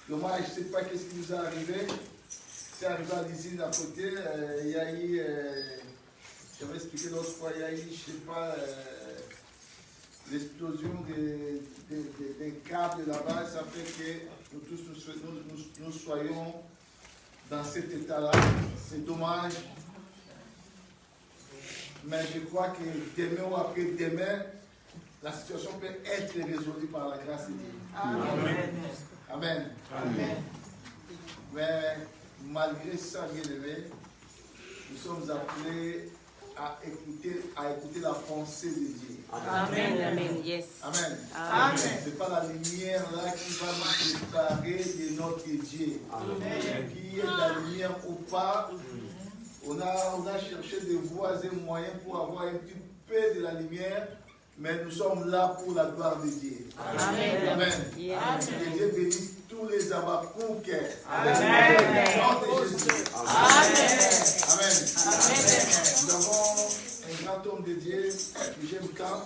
Dommage, je ne sais pas qu'est-ce qui nous est arrivé. C'est arrivé à l'usine à côté. Il y a eu, j'avais expliqué l'autre fois, il y a eu, je ne sais pas, l'explosion des câbles là-bas. Ça fait que nous tous nous soyons dans cet état-là. C'est dommage. Mais je crois que demain ou après-demain, la situation peut être résolue par la grâce de Dieu. Amen. Amen. Amen. Mais malgré ça, bien-aimés, nous sommes appelés à écouter la pensée de Dieu. Amen. Amen. Yes. Amen. Amen. Ce n'est pas la lumière là qui va nous séparer de notre Dieu. Amen. Qui est la lumière ou pas. On a cherché des voies et moyens pour avoir un petit peu de la lumière, mais nous sommes là pour la gloire de Dieu. Amen. Amen. Que Dieu bénisse tous les Abakouk. Amen. Amen. Amen. Nous avons un grand homme de Dieu, que j'aime tant.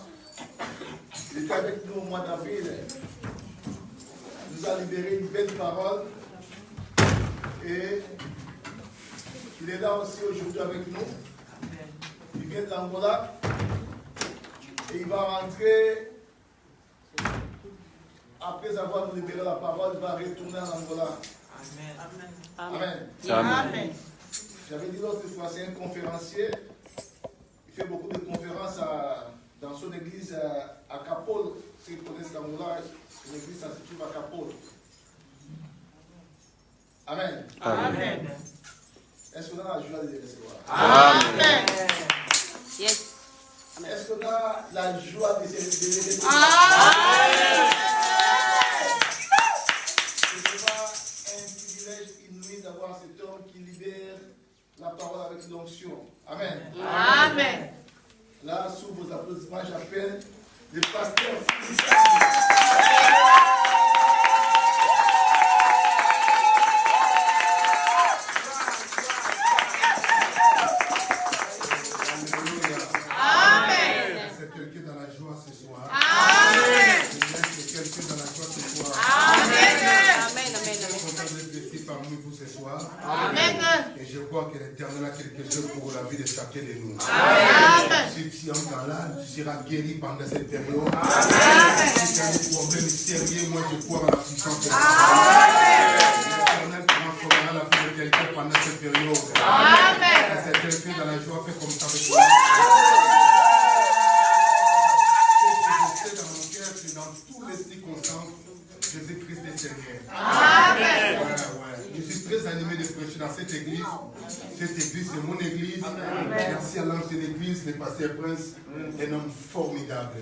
Il était avec nous au mois d'avril. Il nous a libéré une belle parole. Et il est là aussi aujourd'hui avec nous. Il vient de l'Angola. Et il va rentrer, après avoir libéré la parole, il va retourner en Angola. Amen. Amen. Amen. J'avais dit l'autre fois, c'est un conférencier. Il fait beaucoup de conférences dans son église à Kapol. Ceux qui connaissent l'Angola, l'église ça se trouve à Kapol. Amen. Amen. Est-ce qu'on a la joie de les recevoir? Amen. Yes. Est-ce qu'on a la joie de les recevoir? Amen. Ce sera un privilège inouï d'avoir cet homme qui libère la parole avec l'onction. Amen. Amen. Là, sous vos applaudissements, j'appelle le pasteur. Que l'Éternel a quelque chose pour la vie de chacun de nous. Amen. Si tu es encore là, tu seras guéri pendant cette période. Amen. Si tu as des problèmes sérieux, moi je crois à la puissance de l'Éternel transformera la vie de quelqu'un pendant cette période. Amen. C'est quelqu'un dans la joie fait comme ça avec moi. Ce que je sais dans mon cœur, c'est dans toutes les circonstances, Jésus-Christ est Seigneur. Amen. Je suis très animé de prêcher dans cette église. Cette église, c'est mon église. Merci à l'ange de l'église, le pasteur Prince, un homme formidable.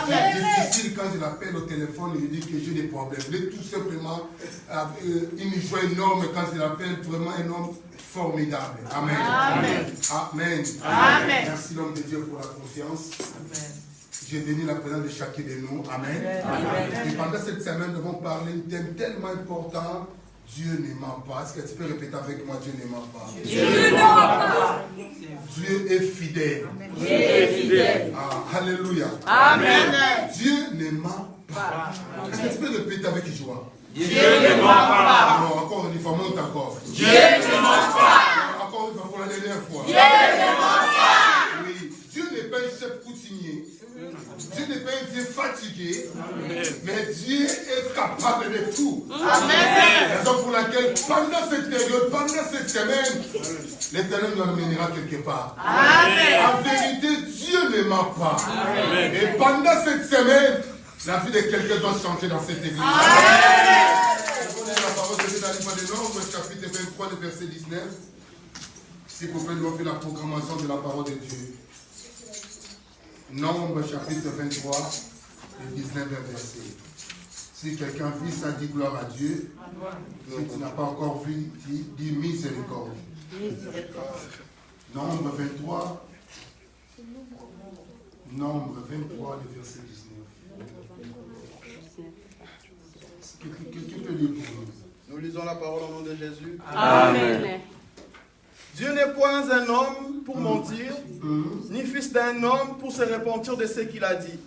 C'est difficile quand je l'appelle au téléphone, il me dit que j'ai des problèmes. Il est tout simplement une joie énorme quand je l'appelle, vraiment un homme formidable. Amen. Amen. Amen. Amen. Merci l'homme de Dieu pour la confiance. Amen. J'ai béni la présence de chacun de nous. Amen. Amen. Et pendant cette semaine, nous allons parler d'un thème tellement important. Dieu ne ment pas. Est-ce que tu peux répéter avec moi? Dieu ne ment pas. Dieu ne ment pas. Dieu est fidèle. Dieu est fidèle. Ah, alléluia. Amen. Dieu ne ment pas. Est-ce que tu peux répéter avec joie? Dieu ne ment pas. Non, encore une fois, monte encore. Dieu ne ment pas. Encore une fois, pour la dernière fois. Dieu ne ment pas. Oui, Dieu n'est pas un chef coutumier. Dieu n'est pas un Dieu fatigué. Mais Dieu est capable de tout. Amen. Raison pour laquelle, pendant cette période, pendant cette semaine, l'Éternel nous emmènera quelque part. Amen. En vérité, Dieu ne ment pas. Amen. Et pendant cette semaine, la vie de quelqu'un doit changer dans cette église. Amen. On a la parole de Dieu dans le livre de Nombres, chapitre 23, le verset 19. Si vous pouvez nous faire la programmation de la parole de Dieu. Nombre chapitre 23, le 19 verset. Si quelqu'un vit ça, dit gloire à Dieu. Si tu n'as pas encore vu, dis miséricorde. Nombre 23. Nombre 23, le verset 19. Quelqu'un peut lire pour nous? Nous lisons la parole au nom de Jésus. Amen. Dieu n'est point un homme pour mentir, ni fils d'un homme pour se repentir de ce qu'il a dit.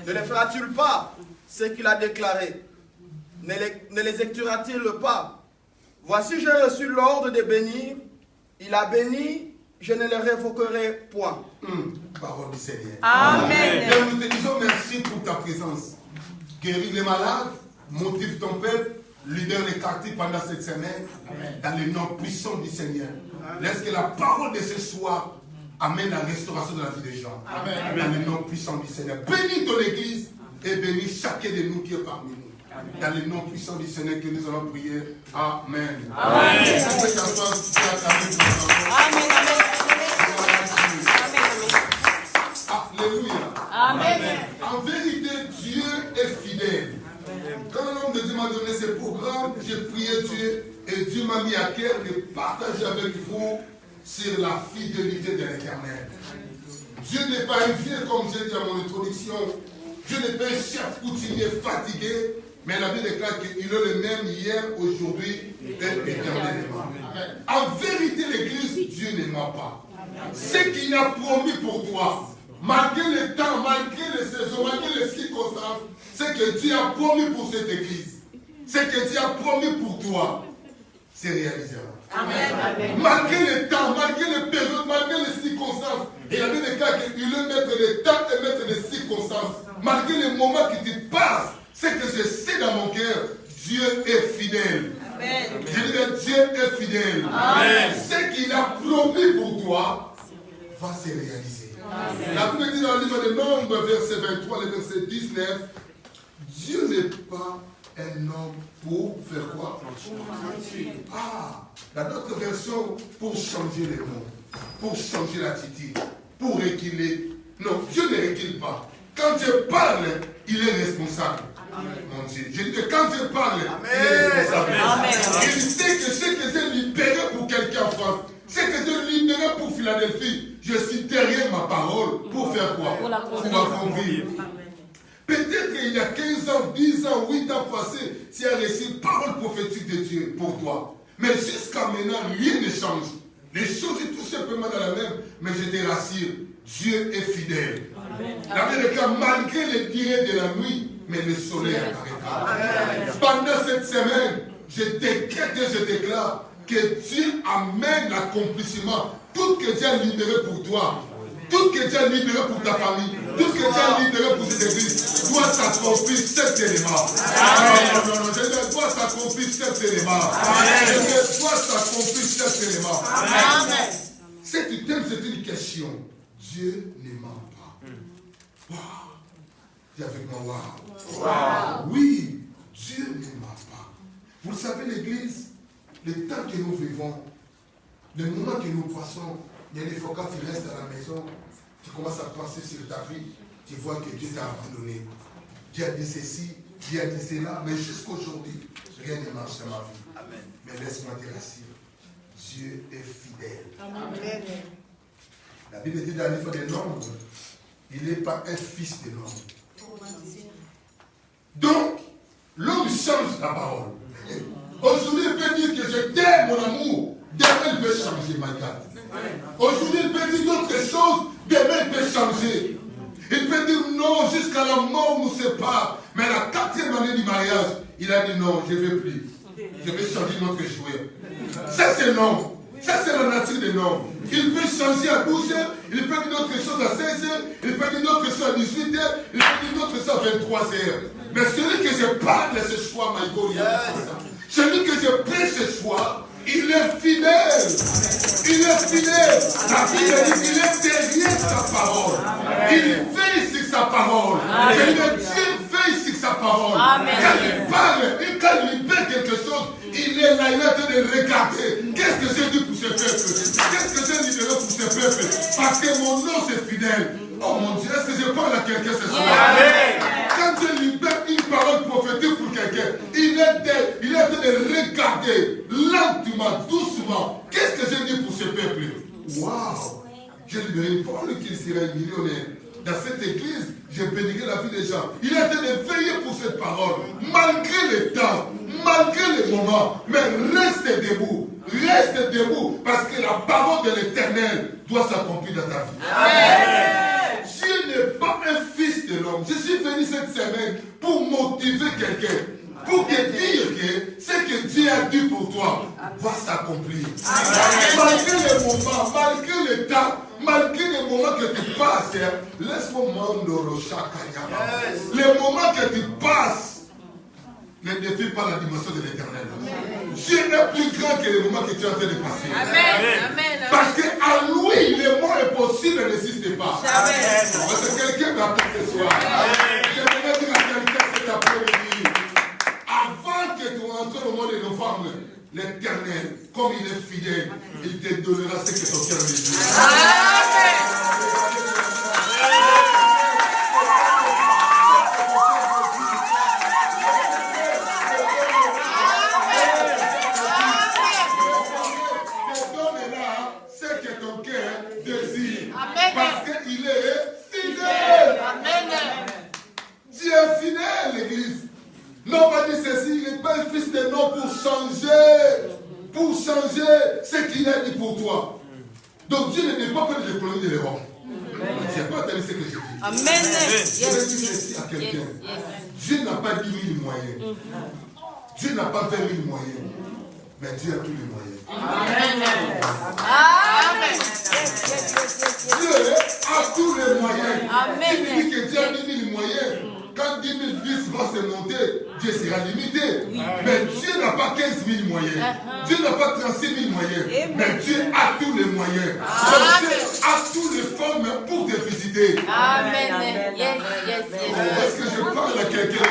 Ne le fera-t-il pas ce qu'il a déclaré? ne les exécutera-t-il pas? Voici, j'ai reçu l'ordre de bénir. Il a béni, je ne le révoquerai point. Parole du Seigneur. Amen. Père, nous te disons merci pour ta présence. Guéris les malades, motive ton peuple, libère les quartiers pendant cette semaine, dans le nom puissant du Seigneur. Laisse que la parole de ce soir amène la restauration de la vie des gens. Amen. Dans le nom puissant du Seigneur. Bénis ton église et bénis chacun de nous qui est parmi nous. Dans le nom puissant du Seigneur que nous allons prier. Amen. Amen. Alléluia. Amen. En vérité, Dieu est fidèle. Quand l'homme de Dieu m'a donné ce programme, j'ai prié Dieu et Dieu m'a mis à cœur de partager avec vous sur la fidélité de l'Éternel. Dieu n'est pas un vieux, comme j'ai dit à mon introduction. Dieu n'est pas un chef coutumier fatigué, mais la Bible déclare qu'il est le même hier, aujourd'hui et éternellement. En vérité, l'Église, Dieu ne ment pas. Ce qu'il a promis pour toi, malgré le temps, malgré les saisons, malgré les circonstances, ce que Dieu a promis pour cette Église, ce que Dieu a promis pour toi, c'est réalisé. Amen. Malgré le temps, malgré les périodes, malgré les circonstances, et la Bible déclare qu'il est maître des temps et maître des circonstances, malgré les moments qui te passent, ce que je sais dans mon cœur, Dieu est fidèle. Amen. Je dis que Dieu est fidèle. Amen. Ce qu'il a promis pour toi va se réaliser. Amen. La Bible dit dans le livre de Nombres, verset 23, le verset 19, Dieu n'est pas un homme pour faire quoi? Ah, dans notre version, pour changer les mots, pour changer l'attitude, pour reculer. Non, Dieu ne recule pas. Quand Dieu parle, il est responsable. Mon Dieu. Je dis que quand Dieu parle, il est responsable. Amen. Il sait que ce que j'ai libéré pour quelqu'un en France, ce que j'ai libéré pour Philadelphie, je suis derrière ma parole pour faire quoi? Pour accomplir. Peut-être qu'il y a 15 ans, 10 ans, 8 ans passés, tu as reçu une parole prophétique de Dieu pour toi. Mais jusqu'à maintenant, rien ne change. Les choses sont tout simplement dans la même, mais je te rassure, Dieu est fidèle. La Bible déclare, malgré les durées de la nuit, mais le soleil apparaîtra. Pendant cette semaine, je décrète et je déclare que Dieu amène l'accomplissement. Tout ce que Dieu a libéré pour toi, tout ce que Dieu a libéré pour ta famille, tout ce que Dieu a libéré pour cette église, doit s'accomplir cet élément. Non, je dis, doit s'accomplir cet élément. Je dis, doit s'accomplir cet élément. Cet thème, c'est une question. Dieu ne ment pas. Wow. Dis avec moi, wow. Oui, Dieu ne ment pas. Vous le savez, l'église, le temps que nous vivons, le moment que nous passons, il y a des fois quand tu restes à la maison, tu commences à penser sur ta vie, tu vois que Dieu t'a abandonné. Dieu a dit ceci, Dieu a dit cela, mais jusqu'aujourd'hui, rien ne marche dans ma vie. Amen. Mais laisse-moi te rassurer, Dieu est fidèle. Amen. La Bible dit dans le livre des Nombres, il n'est pas un fils de l'homme. Donc, l'homme change la parole. Aujourd'hui, il peut dire que je t'aime, mon amour. Demain, il peut changer ma date. Aujourd'hui, il peut dire d'autres choses. Demain, il peut changer. Il peut dire non, jusqu'à la mort nous sépare. Mais la 4e année du mariage, il a dit non, je ne veux plus. Je vais changer notre jouet. Ça, c'est non. Ça, c'est la nature de l'homme. Il peut changer à 12 heures, il peut dire d'autres choses à 16 heures, il peut dire d'autres choses à 18 heures, il peut dire d'autres choses à 23 heures. Mais celui que je parle ce soir, Michael, celui que je prêche ce soir, il est fidèle. Il est fidèle. La Bible dit qu'il est derrière sa parole. Il veille sur sa parole. Et le Dieu veille sur sa parole. Quand il parle et quand il libère quelque chose, il est là, il est en train de regarder. Qu'est-ce que j'ai dit pour ce peuple? Qu'est-ce que j'ai libéré pour ce peuple? Parce que mon nom c'est fidèle. Oh mon Dieu, est-ce que je parle à quelqu'un ce soir? Quand Dieu libère une parole prophétique pour quelqu'un, il est en train de regarder lentement, doucement. Qu'est-ce que j'ai dit pour ce peuple? Waouh! J'ai libéré une parole qu'il serait millionnaire. Dans cette église, je bénirai la vie des gens. Il est en train de veiller pour cette parole. Malgré le temps, malgré les moments, mais reste debout. Reste debout parce que la parole de l'Éternel doit s'accomplir dans ta vie. Amen. Dieu n'est pas un fils de l'homme. Je suis venu cette semaine pour motiver quelqu'un. pour te dire que ce que Dieu a dit pour toi va s'accomplir. Malgré les moments, malgré le temps, malgré les moments que tu passes, laisse-moi mandoro chakaya. Les moments que tu passes ne défient pas la dimension de l'éternel. Dieu est plus grand que les moments que tu es en train de passer. Amen. Parce qu'à lui, le mot impossible n'existe pas. Parce que quelqu'un m'appelle ce soir. J'aimerais dire à quelqu'un cet après-midi, avant que tu entres au mois de novembre, l'éternel, comme il est fidèle, il te donnera ce que ton cœur désire. Parce qu'il est fidèle. Dieu est fidèle, l'église. Non, pas dit ceci, il n'est pas un fils de nom pour changer ce qu'il a dit pour toi. Donc Dieu n'est pas prêt de coloniser les rois. Tu n'as pas entendu ce que je dis. Amen. Je vais dire ceci à quelqu'un. Dieu n'a pas 10 000 moyens. Dieu n'a pas 20 000 moyens. Mais Dieu a tous les moyens. Amen. Dieu a tous les moyens. Amen. Si tu dis que Dieu a 10 000 moyens, quand 10 000 vis vont se monter, Dieu sera limité. Mais Dieu n'a pas 15 000 moyens. Dieu n'a pas 36 000 moyens. Mais Dieu a tous les moyens. Dieu a toutes les formes pour te visiter. Amen. Est-ce que je parle à quelqu'un?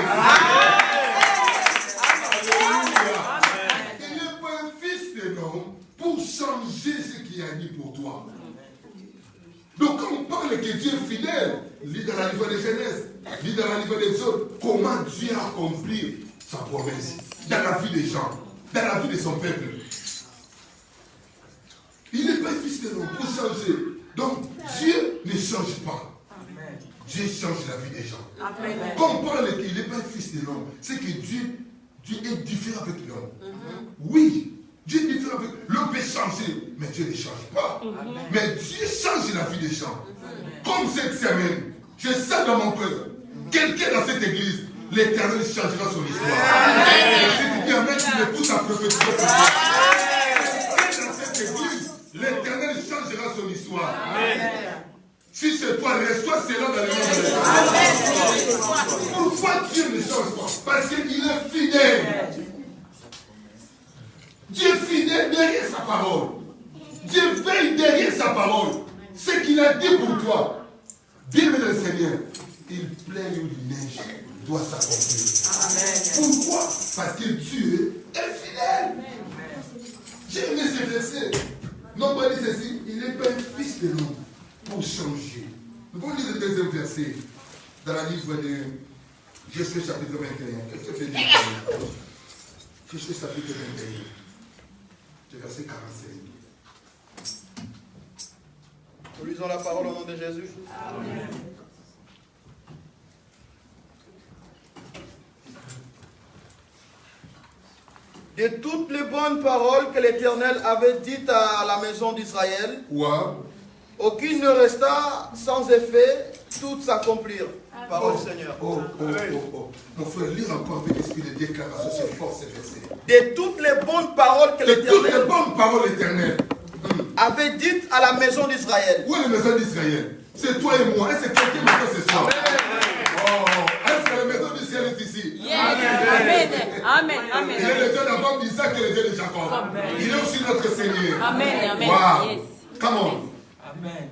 Il n'est pas un fils de l'homme pour changer ce qu'il a dit pour toi. Donc quand on parle que Dieu est fidèle, lis dans la livre de Genèse, lis dans la livre d'Exode, comment Dieu a accompli sa promesse dans la vie des gens, dans la vie de son peuple. Il n'est pas un fils de l'homme pour changer. Donc Dieu ne change pas. Dieu change la vie des gens. Quand on parle qu'il n'est pas un fils de l'homme, c'est que Dieu est différent avec l'homme. Oui, Dieu est différent avec l'homme. Peut changer, mais Dieu ne change pas. Mais Dieu change la vie des gens. Comme cette semaine, je sais dans mon cœur, quelqu'un dans cette église, l'Éternel changera son histoire. Si tu dis amen, tu me pousses à prophétiser pour toi. Quelqu'un dans cette église, l'Éternel changera son histoire. Si c'est toi, reçois cela dans le nom de l'Éternel. Pourquoi Dieu ne change pas? Parce qu'il est fidèle. Dieu est fidèle derrière sa parole. Dieu veille derrière sa parole. Ce qu'il a dit pour toi. Bien le Seigneur, il plaît ou il neige, doit s'accomplir. Pourquoi? Parce que Dieu est fidèle. J'ai aimé ce verset. Non, pas dit ceci, il n'est pas un fils de l'homme pour changer. Nous allons lire le deuxième verset dans la livre de Josué chapitre 21. Qu'est-ce que fait dire? Josué chapitre 21. Verset 45. Nous lisons la parole au nom de Jésus. Amen. De toutes les bonnes paroles que l'Éternel avait dites à la maison d'Israël, aucune ne resta sans effet, toutes s'accomplirent. Parole du Seigneur. Mon frère, lire encore avec l'esprit de déclaration, c'est fort ces versets. De toutes les bonnes paroles que l'Éternel avait dites à la maison d'Israël. Où est la maison d'Israël? C'est toi et moi. Est-ce que quelqu'un m'entend ce soir? Est-ce que la maison d'Israël est ici? Amen. Il est le Dieu d'Abraham, d'Isaac et le Dieu de Jacob. Il est aussi notre Seigneur. Amen. Wow. Come on. Amen.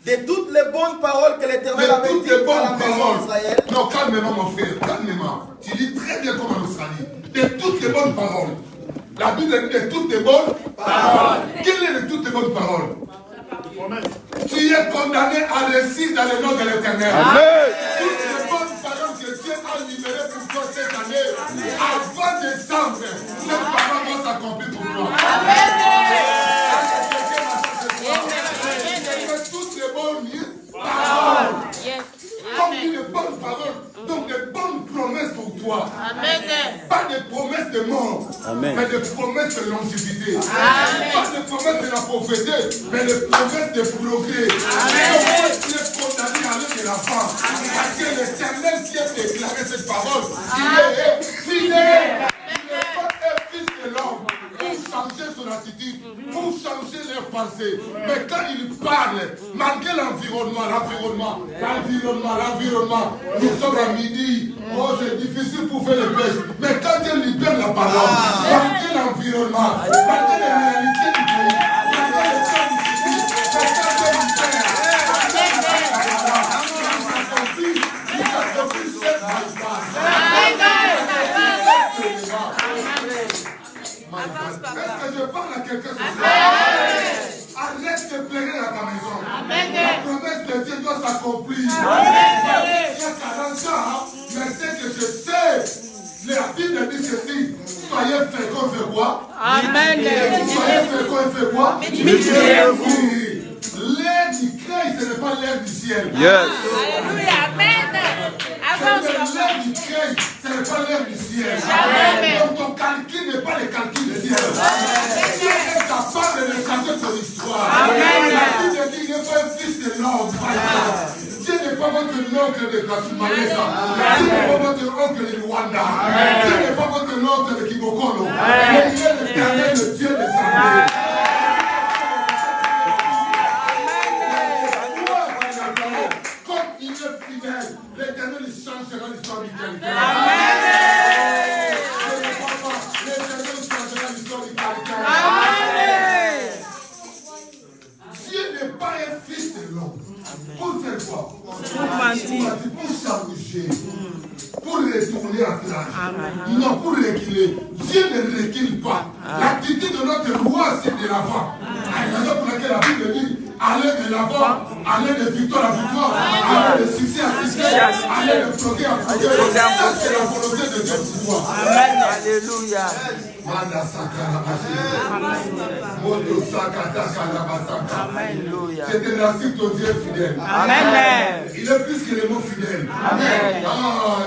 De toutes les bonnes paroles que l'Éternel avait dites à la maison d'Israël. Non, calmement mon frère, calmement. Tu lis très bien comme en Australie. De toutes les bonnes paroles. La Bible dit de toutes les bonnes paroles. Quelle est de toutes les bonnes paroles? Tu es condamné à réussir dans le nom de l'Éternel. Toutes les bonnes paroles que Dieu a libérées pour toi cette année, avant décembre, cette parole va s'accomplir pour toi. Toutes les bonnes paroles. Comme dit les bonnes paroles, donc des bonnes promesses pour toi. Amen. Pas des promesses de mort, mais des promesses de longévité. Pas des promesses de la pauvreté, mais des promesses de progrès. Donc, tu es condamné à aller l'enfant. Parce que l'Éternel qui a déclaré cette parole, il est fidèle. Il n'est pas un fils de l'homme pour changer son attitude, pour changer leurs pensées. Mais quand il parle, malgré l'environnement, nous sommes à midi. Oh, c'est difficile pour faire le pêche. Mais quand Dieu libère la parole, malgré l'environnement, malgré les réalités du pays, malgré le temps difficile, c'est quand Dieu libère. Est-ce que je parle à quelqu'un ce soir? Arrête de pleurer à ta maison. La promesse de Dieu doit s'accomplir. Il y a 40 ans, mais c'est que je sais. La Bible dit ceci. Soyez féconds, fait quoi? Amen. Soyez féconds, fait quoi? Multipliez-vous. L'air du craie, ce n'est pas l'air du ciel. Alléluia. Amen. L'air du craie, ce n'est pas l'air du ciel. Donc ton calcul n'est pas le calcul du ciel. Dieu est capable de changer ton histoire. La Bible dit qu'il n'est pas un fils de l'homme. Dieu n'est pas votre oncle de Kasumalesa. Dieu n'est pas votre oncle de Rwanda. Dieu n'est pas votre oncle de Kibokolo. Mais il est l'Éternel, le Dieu des armées. Comme il est fidèle, l'Éternel changera l'histoire du quelqu'un. L'Éternel changera l'histoire du quelqu'un. Dieu n'est pas un fils de l'homme. Pour faire quoi? Pour changer. Pour retourner à place. Non, pour reculer. Dieu ne recule pas. L'attitude de notre roi, c'est de l'avant. La raison pour laquelle la Bible dit aller de l'avant, aller de victoire à victoire, aller de succès à succès, aller de progrès à progrès. Ça, c'est la volonté de Dieu pour toi. Amen. Alléluia. Je te remercie ton Dieu fidèle. Amen. Il est plus que le mot fidèle. Amen.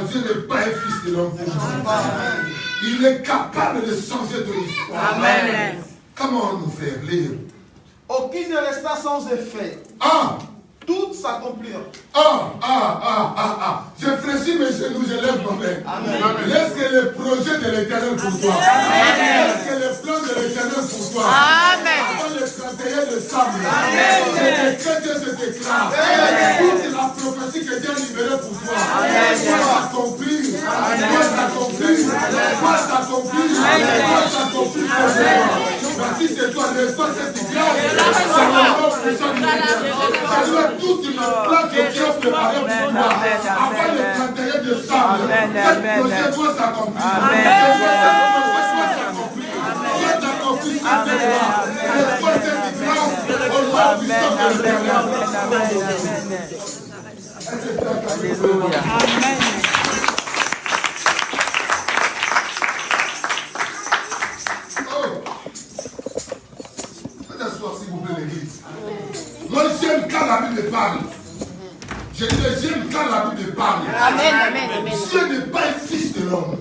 Dieu n'est pas un fils de l'homme. Il est capable de changer ton histoire. Amen. Comment nous faire lire? Aucune ne resta sans effet. Tout s'accomplira. Je fléchis mes genoux, je lève ma main. Laisse que le projet de l'Éternel pour toi. Laisse que le plan de l'Éternel pour toi. Avant le 31 décembre, que Dieu se déclare. Toute la prophétie que Dieu a libérée pour toi. Soit s'accomplir. Soit s'accomplir. Soit s'accomplir. Soit s'accomplir. Si c'est toi, l'espace cette grâce. Toute une plan que Dieu a préparé pour toi avant le 31 décembre. Cette projet doit s'accomplir. Soit s'accomplir. Soit s'accomplir. L'espace cette grâce au nom du sang de l'Éternel. Amen. S'il vous plaît, l'église. Moi, j'aime quand la Bible parle. Je dis, j'aime quand la Bible parle. Dieu n'est pas un fils de l'homme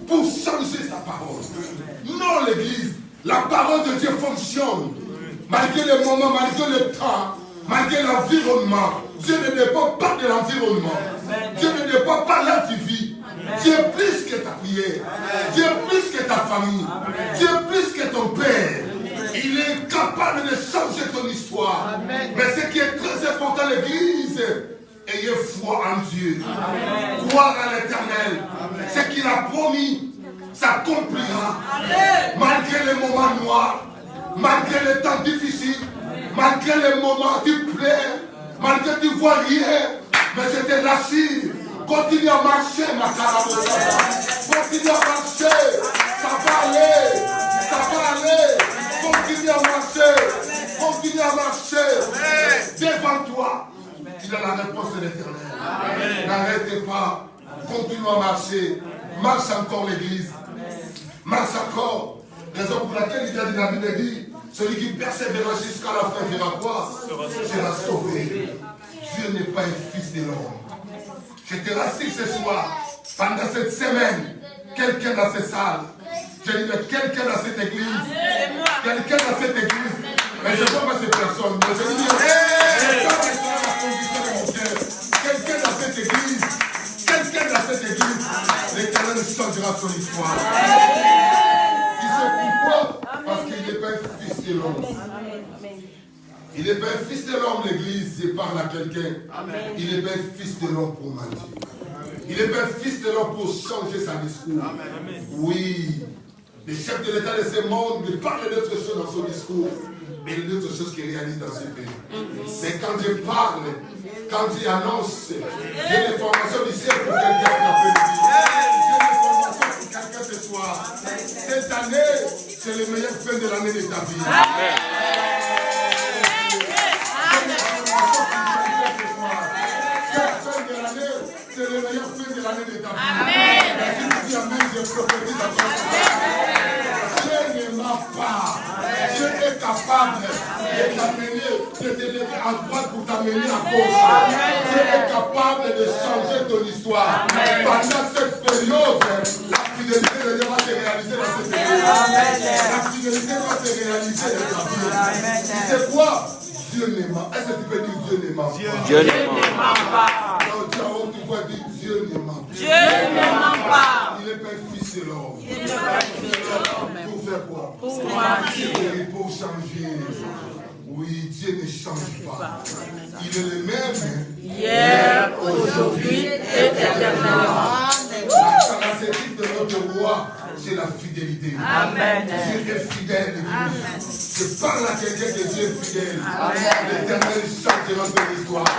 pour changer sa parole. Non, l'église. La parole de Dieu fonctionne. Malgré les moments, malgré le temps, malgré l'environnement. Dieu ne dépend pas de l'environnement. Dieu ne dépend pas là tu vis. Dieu est plus que ta prière. Dieu est plus que ta famille. Dieu est plus que ton père. Il est capable de changer ton histoire. Mais ce qui est très important, l'église, ayez foi en Dieu. Croire à l'Éternel. Ce qu'il a promis s'accomplira. Malgré les moments noirs, malgré les temps difficiles, malgré les moments où tu pleures, malgré que tu vois rien, mais je te rassure. Continue à marcher, ma carabosa. Continue à marcher. Ça va aller. Ça va aller. Continue à marcher. Continue à marcher. Devant toi, il a la réponse de l'Éternel. N'arrêtez pas. Continue à marcher. Marche encore l'église. Marche encore. Raison pour laquelle il y a dit la Bible dit, celui qui persévérera jusqu'à la fin verra quoi? Sera sauvé. Dieu n'est pas un fils de l'homme. Je te rassure ce soir, pendant cette semaine, quelqu'un dans cette salle, je dis quelqu'un dans cette église, quelqu'un dans cette église, mais je ne vois pas ces personnes, mais je dis, quelqu'un restera la condition de mon cœur, que cette église, quelqu'un dans cette église, l'Éternel changera son histoire. Tu sais pourquoi? Parce qu'il n'est pas un fils de l'homme. Il n'est pas un fils de l'homme, l'église, il parle à quelqu'un. Il n'est pas un fils de l'homme pour mentir. Il n'est pas un fils de l'homme pour changer sa discours. Oui, le chef de l'État de ce monde ne parle d'autre chose dans son discours, mais d'autre chose qu'il réalise dans ce pays. Mais quand je parle, quand j'annonce, j'ai des formations du ciel pour quelqu'un qui a fait le vie. J'ai des formations pour quelqu'un ce soir. Cette année, c'est le meilleur fin de l'année de ta vie. C'est le meilleur fin de l'année de ta vie. Amen. Si tu dis amen, je prophétise à toi. Dieu ne ment pas. Dieu est capable de t'amener, de te lever à droite pour t'amener à gauche. Dieu est capable de changer ton histoire. Pendant cette période, la fidélité de Dieu va se réaliser dans cette période. La fidélité va se réaliser dans ta vie. Tu sais quoi? Dieu ne ment. Est-ce que tu peux dire Dieu ne ment pas? Dieu ne ment pas. Tu vois dire Dieu ne ment pas. Dieu ne ment pas. Il n'est pas un fils de l'homme. Il n'est pas un fils de l'homme. Pour faire quoi? Pour mentir. Et pour changer. Oui, Dieu ne change pas. Il est le même. Hier, aujourd'hui, éternellement. La caractéristique de notre roi, c'est la fidélité. Amen. Dieu est fidèle. Je parle à quelqu'un que Dieu est fidèle. L'Éternel changera ton histoire.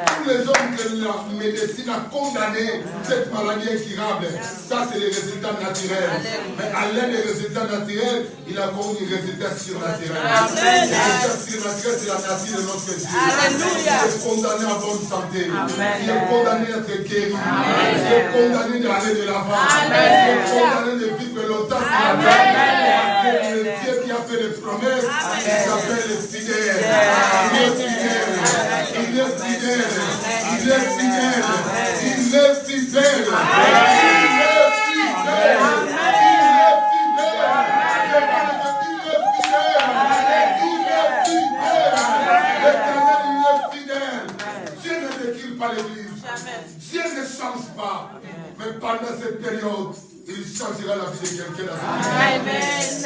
Tous les hommes que la médecine a condamné cette maladie incurable, ça c'est les résultats naturels. Mais à l'aide des résultats naturels, il a connu des résultats surnaturels. Les résultats surnaturels, c'est la nature de notre Dieu. Il est condamné à bonne santé. Il est condamné à être guéri. Il est condamné d'aller de l'avant. Il est condamné de vivre longtemps sur la terre. Le Dieu qui a fait des promesses, il s'appelle le fidèle. Il est fidèle. Il est fidèle. Il est fidèle. Il est fidèle. Il est fidèle. Dieu ne détruit pas l'église. Dieu ne change pas. Mais pendant cette période, il changera la vie de quelqu'un dans cette vie.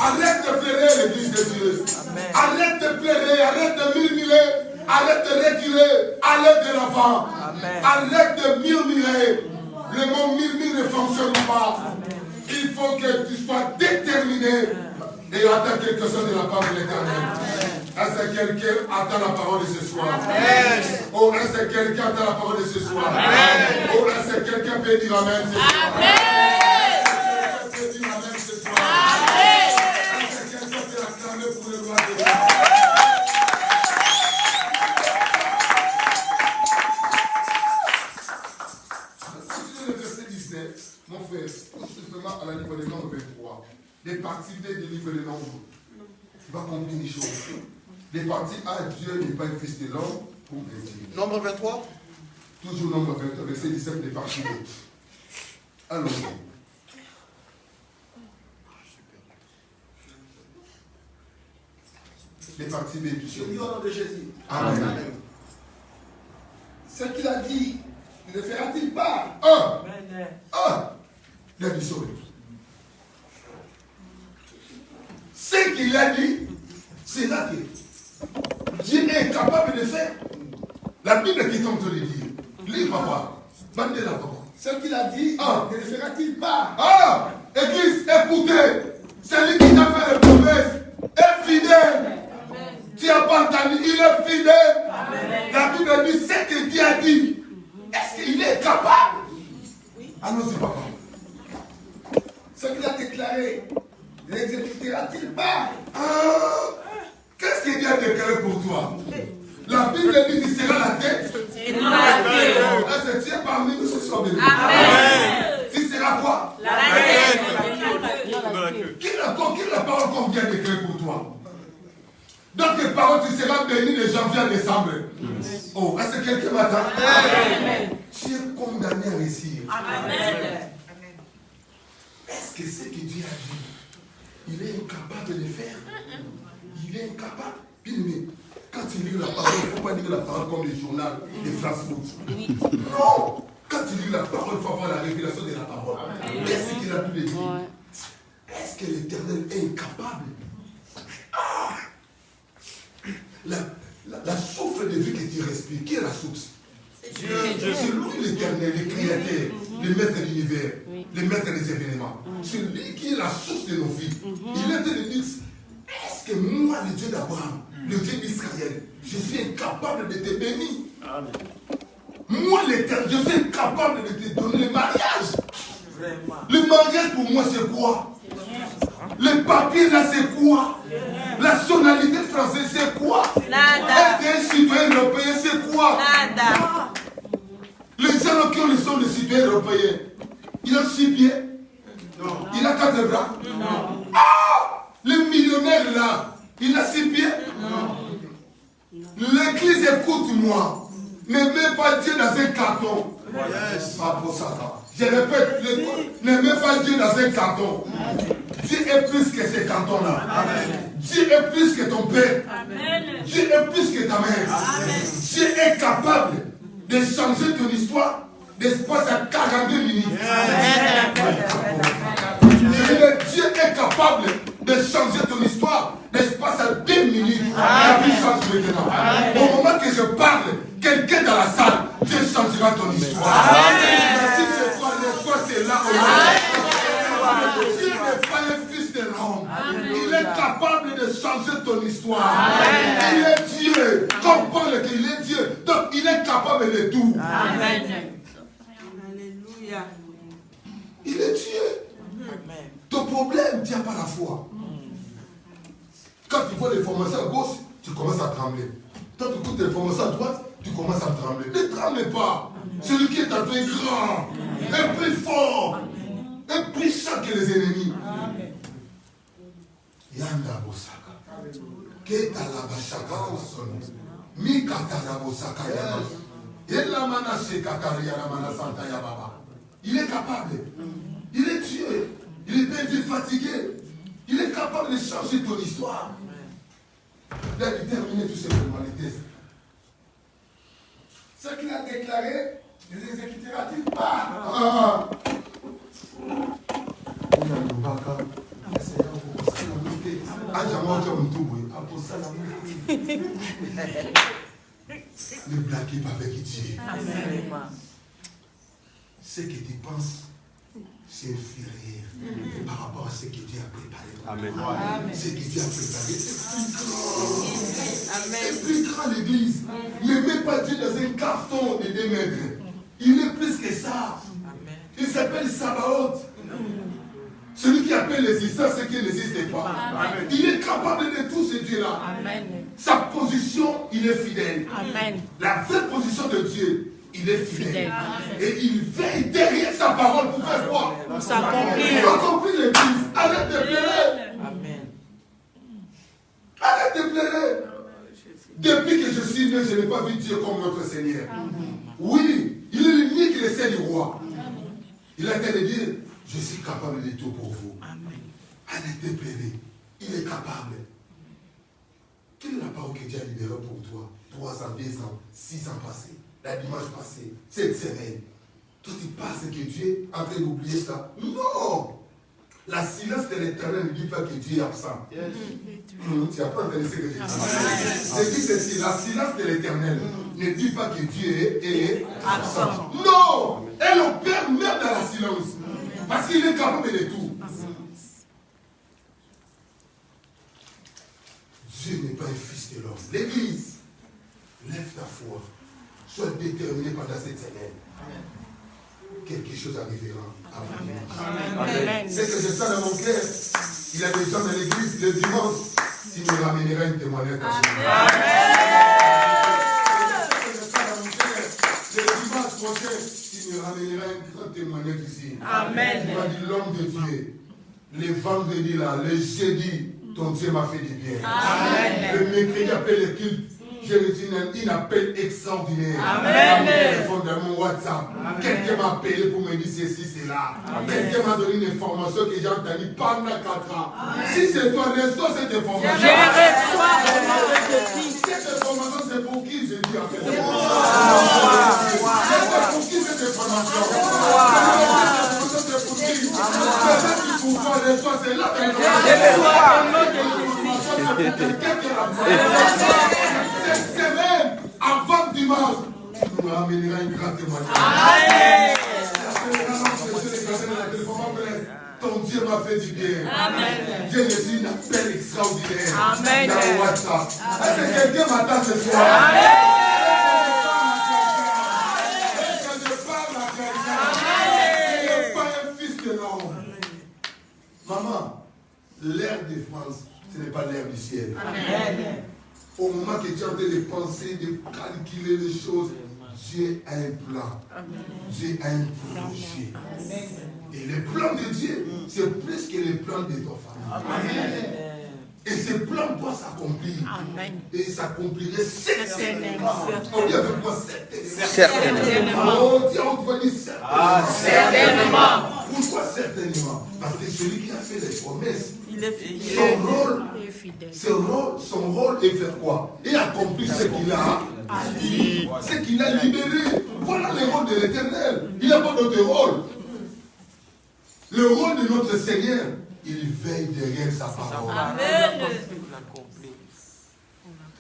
Arrête de pleurer l'église de Dieu. Arrête de pleurer, arrête de murmurer, arrête de reculer, arrête de l'avant. Arrête de murmurer. Le mot murmure ne fonctionne pas. Il faut que tu sois déterminé et attends quelque chose de la part de l'Éternel. Est-ce que quelqu'un attend la parole de ce soir? Oh, est-ce que quelqu'un attend la parole de ce soir? Oh, est-ce que quelqu'un peut dire amen ce soir? Quelqu'un peut dire amen ce soir? Est-ce que quelqu'un peut acclamer pour le roi de Dieu? Si tu le verset 19, mon frère, tout simplement à la livre des nombres 23, des parties B du livre des nombres, tu vas comprendre une chose. Les parties A, Dieu n'est pas un fils de l'homme pour mentir. Nombre 23. Toujours nombre 23, verset 17, des parties B. Allons-y. Les parties B du Je dis Seigneur. au nom de Jésus. Amen. Ce qu'il a dit, ne fera-t-il pas? Il a dit ça. Ce qu'il a dit, c'est là que Dieu est capable de faire. La Bible qui est en train de dire. Lis, papa. Bandez là, papa. Ce qu'il a dit, ne le fera-t-il pas? Église, écoutez. Celui qui t'a fait les promesses est fidèle. Tu n'as pas entendu, il est fidèle. La Bible dit ce que Dieu a dit. Est-ce qu'il est capable? Allons-y, papa. Ce qu'il a déclaré, ne l'exécutera-t-il pas? Qu'est-ce qu'il y a déclaré pour toi? La Bible dit qu'il sera la tête. Et non la queue. Est-ce que tu es parmi nous ce soir, béni? Amen. Tu seras quoi? La queue. Quelle la parole qu'on vient déclarer pour toi? Dans tes paroles, tu seras béni de janvier à décembre. Oh, est-ce que quelqu'un m'attend? Tu es condamné à réussir. Amen. Est-ce que ce que Dieu a dit, il est incapable de le faire? Il est incapable. Bien aimé, quand tu lis la parole, il ne faut pas lire la parole comme les journaux, les flash foot. Non! Quand tu lis la parole, il faut avoir la révélation de la parole. Qu'est-ce qu'il a pu dire? Est-ce que l'Éternel est incapable? La souffle de vie que tu respires, qui est la source? C'est lui l'Éternel, le créateur, le maître de l'univers, le maître des événements. C'est lui qui est la source de nos vies. Il est de dire, est-ce que moi, le Dieu d'Abraham, le Dieu d'Israël, je suis incapable de te bénir? Moi, l'Éternel, je suis incapable de te donner le mariage. Le mariage pour moi, c'est quoi? Le papier là, c'est quoi? La nationalité française, c'est quoi? Nada. Être un citoyen européen, c'est quoi? Nada. Les gens qui ont le son de citoyen européen, il a 6 pieds? Non. Il a 4 bras? Non. Ah! Le millionnaire là, il a 6 pieds? Non. L'église, écoute-moi, ne mets pas Dieu dans un carton. Yes. Pas pour ça. Je répète, ne mets pas Dieu dans un carton. Dieu est plus que ces cantons-là. Dieu est plus que ton père. Amen. Dieu est plus que ta mère. Amen. Dieu est capable de changer ton histoire d'espace à 42 minutes. Dieu est capable de changer ton histoire d'espace à 2 minutes. La vie change maintenant. Au moment que je parle, quelqu'un dans la salle, Dieu changera ton histoire. Merci ce soir, l'espoir c'est là. Dieu n'est pas un fils de l'homme. Il est capable de changer ton histoire. Il est Dieu. Comprends qu'il est Dieu. Donc il est capable de tout. Amen. Alléluia. Il est Dieu. Ton problème tient pas la foi. Quand tu vois les formations à gauche, tu commences à trembler. Quand tu écoutes les formations à droite, tu commences à trembler. Ne tremble pas. Celui qui est un peu grand, un peu fort, un plus puissant que les ennemis. Yanda Bosaka. Keta la Bashaka Rason. Mikata la Bosaka Yama. Elamana Sekataria Ramana Santa Yababa. Il est capable. Il est Dieu. Il est bien Dieu fatigué. Il est capable de changer ton histoire. Il a déterminé tout simplement les tests. Ce qu'il a déclaré, ne l'exécutera-t-il pas? Ne blaguez pas avec Dieu. Ce que tu penses, c'est inférieur par rapport à ce que Dieu a préparé. Amen. Ce que Dieu a préparé, c'est plus grand l'église. Ne mets pas Dieu dans un carton de 2 mètres. Il est plus que ça. Il s'appelle Sabaoth. Celui qui appelle l'existence ce qui n'existe pas. Amen. Il est capable de tout ce Dieu-là. Sa position, il est fidèle. Amen. La vraie position de Dieu, il est fidèle. Et il veille derrière sa parole pour faire quoi? Pour s'accomplir. Pour accomplir l'église. Arrête de pleurer. Amen. Arrête de pleurer. Depuis que je suis né, je n'ai pas vu Dieu comme notre Seigneur. Amen. Oui, il est l'unique, le Seigneur du roi. Il a qu'à dire, je suis capable de tout pour vous. Amen. Arrête de pleurer. Il est capable. Quelle est la parole que Dieu a libérée pour toi? 3 ans, 2 ans, 6 ans passés, la dimanche passé, cette semaine. Toi, tu penses que Dieu est en train d'oublier ça? Non! La silence de l'Éternel ne dit pas que Dieu est absent. Yes. Tu n'as pas entendu ce que je dis. Je dis ceci, la silence de l'Éternel ne dit pas que Dieu est absent. Non! Elle opère même dans la silence. Parce qu'il est capable de tout. Dieu n'est pas un fils de l'homme. L'église, lève ta foi. Sois déterminé pendant cette semaine. Quelque chose arrivera à vous. C'est que je sens dans mon cœur. Il y a des gens dans l'église le dimanche. Tu me ramèneras une témoignage. Le dimanche prochain, tu me ramèneras un grand témoignage ici. Amen. Tu m'as dit l'homme de Dieu. Les vendredis là, le jeudi, ton Dieu m'a fait du bien. Amen. Le mercredi après le culte, Dieu me dit un appel extraordinaire. Amen. Téléphone dans mon WhatsApp. Quelqu'un m'a appelé pour me dire ceci, cela. Quelqu'un m'a donné une information que j'ai entendue pendant 4 ans. Si c'est toi, reçois cette information. Je reçois au nom de Jésus. Cette information, c'est pour qui je dis en fait. C'est pour qui cette information? C'est pour qui? Peut-être qu'il faut voir les soins, c'est là que cette semaine, avant dimanche, tu nous ramèneras une grande témoignage. Ton Dieu m'a fait du bien. Dieu me dit une appel extraordinaire. Dans le WhatsApp. Est-ce que quelqu'un m'attend ce soir? Maman, l'air de France, ce n'est pas l'air du ciel. Amen. Au moment que tu es en train de penser, de calculer les choses, Dieu a un plan. Dieu a un projet. Et le plan de Dieu, c'est plus que le plan de ton famille. Et ce plan doit s'accomplir. Et il s'accomplirait certainement. On dit avec moi certainement. Oh Dieu, on doit dire certainement. Pourquoi certainement? Parce que celui qui a fait les promesses, son rôle est faire quoi? Et accomplir ce qu'il a dit, ce qu'il a libéré. Voilà le rôle de l'Éternel. Il n'y a pas d'autre rôle. Le rôle de notre Seigneur, il veille derrière sa parole. Amen.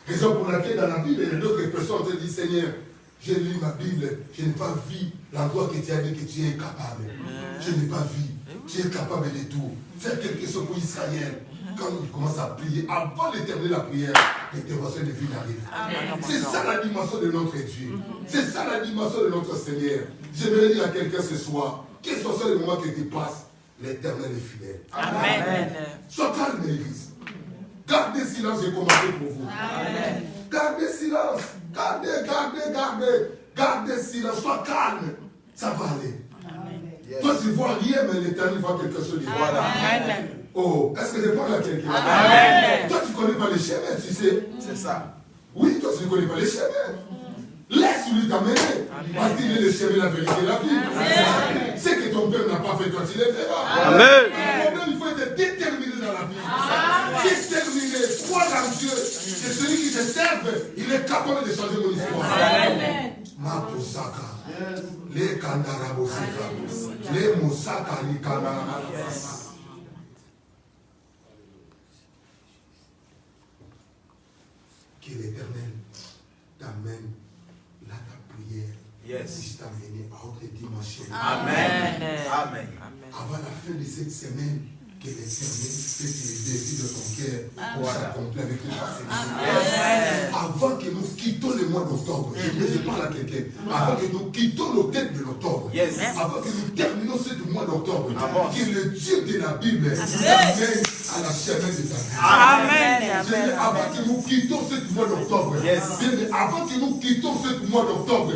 Raison pour laquelle dans la Bible, il y a d'autres personnes qui disent Seigneur, j'ai lu ma Bible, je n'ai pas vu l'endroit que tu as dit que tu es capable. Je n'ai pas vu. Tu es capable de tout. Faire quelque chose pour Israël. Quand il commence à prier, avant d'éterner la prière, l'intervention de vie arrive. C'est ça la dimension de notre Dieu. C'est ça la dimension de notre Seigneur. J'aimerais dire à quelqu'un ce soir, quel que soit le moment que tu passes, l'Éternel est fidèle. Amen. Sois calme, l'église. Gardez silence, j'ai commencé pour vous. Amen. Gardez silence. Gardez silence. Sois calme. Ça va aller. Amen. Toi, tu ne vois rien, mais l'Éternel voit quelque chose. Voilà. Amen. Oh, est-ce que je parle à quelqu'un? Amen. Toi, tu ne connais pas les chemins, tu sais. C'est ça. Oui, toi, tu ne connais pas les chemins. Laisse-lui t'amener. Parce qu'il est le chemin, la vérité et la vie. Amen. Ce que ton père n'a pas fait, toi, tu le feras. Amen. Le problème, il faut être déterminé dans la vie. Déterminé, croire en Dieu. C'est celui qui te serve, il est capable de changer mon histoire. Amen. Mapusaka. Les kandarabosika. Les moussaka, les kandarabosika. Que l'Éternel t'amène là ta prière puisse t'amener à autre dimension. Amen. Amen. Avant la fin de cette semaine, que l'Éternel fait que les défis de ton cœur s'accomplissent avec le Seigneur. Avant que nous quittions le mois d'octobre, je parle à quelqu'un, avant que nous quittions nos têtes de l'octobre, avant que nous terminions ce mois d'octobre, que le Dieu de la Bible amène à la semaine de ta vie. Amen. Avant que nous quittions ce mois d'octobre, avant que nous quittions ce mois d'octobre,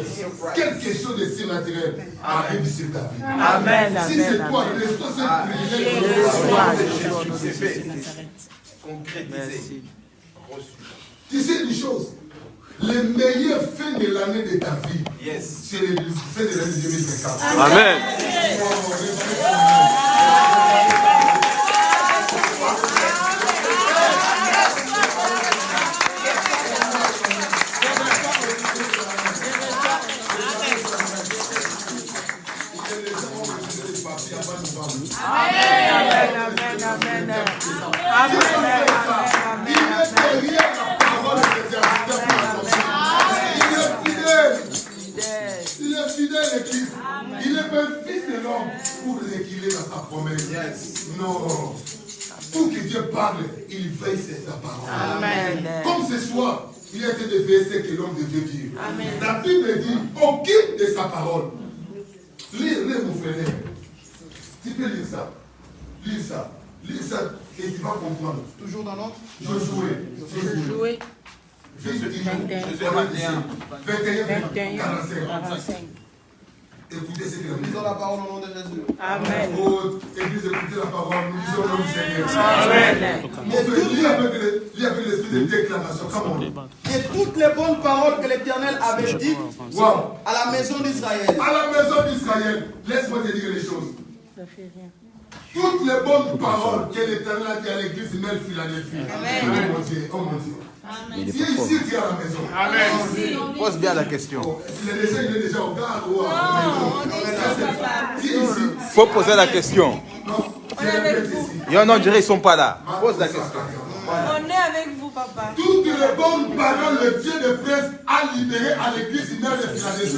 quelque chose de surnaturel arrive sur ta vie. Amen. Si c'est toi, reste cette prière. C'est fait. Concrétisé. Tu sais une chose, les meilleures fins de l'année de ta vie, c'est les fins de l'année 2024. Amen. Il est un fils de l'homme pour réguler dans sa promesse. Non. Pour que Dieu parle, il veille sur sa parole. Amen. Comme ce soir, il y a été de veiller ce que l'homme de Dieu dit. Amen. La Bible dit, aucune de sa parole. Lis mon frère. Tu peux lire ça. Lis ça. Lis ça et tu vas comprendre. Toujours dans notre Josué. Josué 21, 45. Écoutez ce qu'il a dit. Lisons la parole au nom de Jésus. Amen. écouter la parole. Nous disons au nom du Seigneur. Amen. Lis avec l'esprit de déclamation. Comment? Et toutes les bonnes paroles que l'Éternel avait dites à la maison d'Israël. À la maison d'Israël. Laisse-moi te dire les choses. Toutes les bonnes paroles que l'Éternel a dit à l'église Mel Philadelphie. Oh mon Dieu, oh mon Dieu. Si ici tu es à la maison. Amen. Pose bien la question. Il est déjà au gars ou à il faut poser la question. Non, on dirait qu'ils ne sont pas là. Pose la question. On est avec vous, papa. Toutes les bonnes paroles, le Dieu de presse a libéré à l'église humaine de Philadelphie.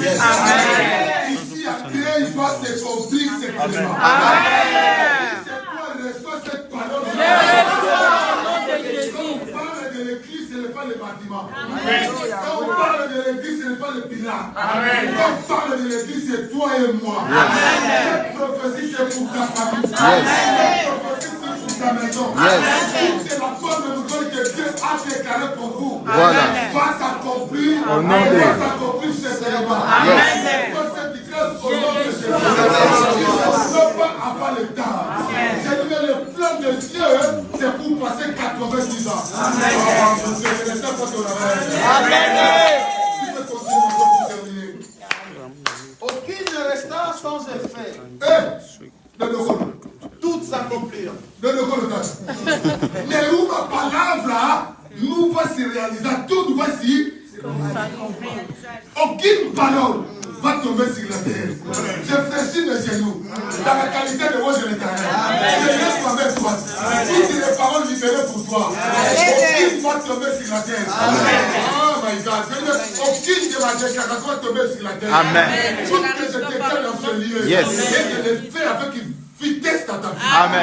Ici, à créer une face de conflit secrètement. C'est quoi reçoit cette parole? On parle de l'église, ce n'est pas le bâtiment. Quand on parle de l'église, ce n'est pas le pilar. Quand on parle de l'église, c'est toi et moi. Cette prophétie, c'est pour ta famille. Cette prophétie, c'est pour ta maison. C'est la bonne nouvelle que Dieu a déclarée pour vous. Voilà. Va s'accomplir. Au nom de va s'accomplir certainement. Cette grâce au nom de Jésus. Ne pas avoir le temps. J'ai dit, le plan de Dieu, c'est pour passer 90 ans. Amen. Aucune ne resta sans effet. Toutes s'accomplirent. Mais où ma parole nous va se réaliser, tout va s'y. Aucune parole va tomber sur la terre. Je fléchis mes genoux dans la qualité de roi de l'Éternel. Je reste avec toi. Toutes les paroles libérées pour toi. Aucune va tomber sur la terre. Oh my God. Aucune de ma déclaration va tomber sur la terre. Amen. Tout que je déclare dans ce lieu. Yes. Et je le fais avec une vitesse dans ta vie. Amen.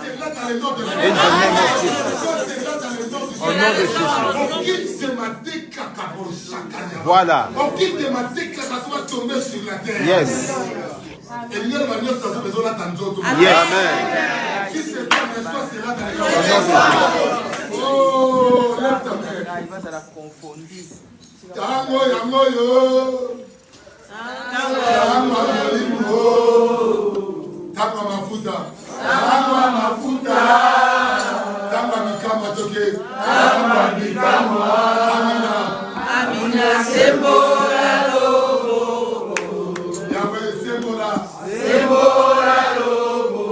C'est là dans le nom de Jésus. In the name of Jesus. C'est là dans le nom de Jésus. Au nom de Jésus. Aucune de ma déclaration chacun. Voilà. Aucune de ma déclaration va tomber sur la terre. Yes. Et il y a une manière de faire besoin d'attendre. Yes. Amen. Si c'est pas le soir, c'est là dans le nom de Jésus. Oh, lève ta main. Il va te la confondre. Tango yango yo. Tango yango. Tango mafuta. Tango mafuta. Tango mikama toke. Tango mikama. Amina. Amina Sebola Lobo. Yahweh Sebola. Sebola Lobo.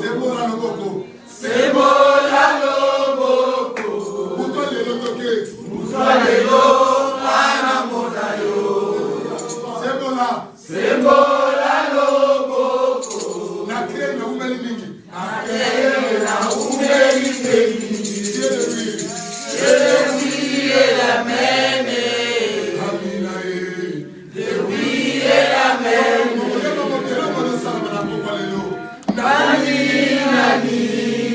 Sebola Loboko. Sebola Lobo. Muto lelo toke. Lelo Mana Monayo. Sebola. Sebola Lobo. Na kreye na umeli mingi. Na umeli mingi. Oui et la même. Amina. Oui et la même. Nani, nani,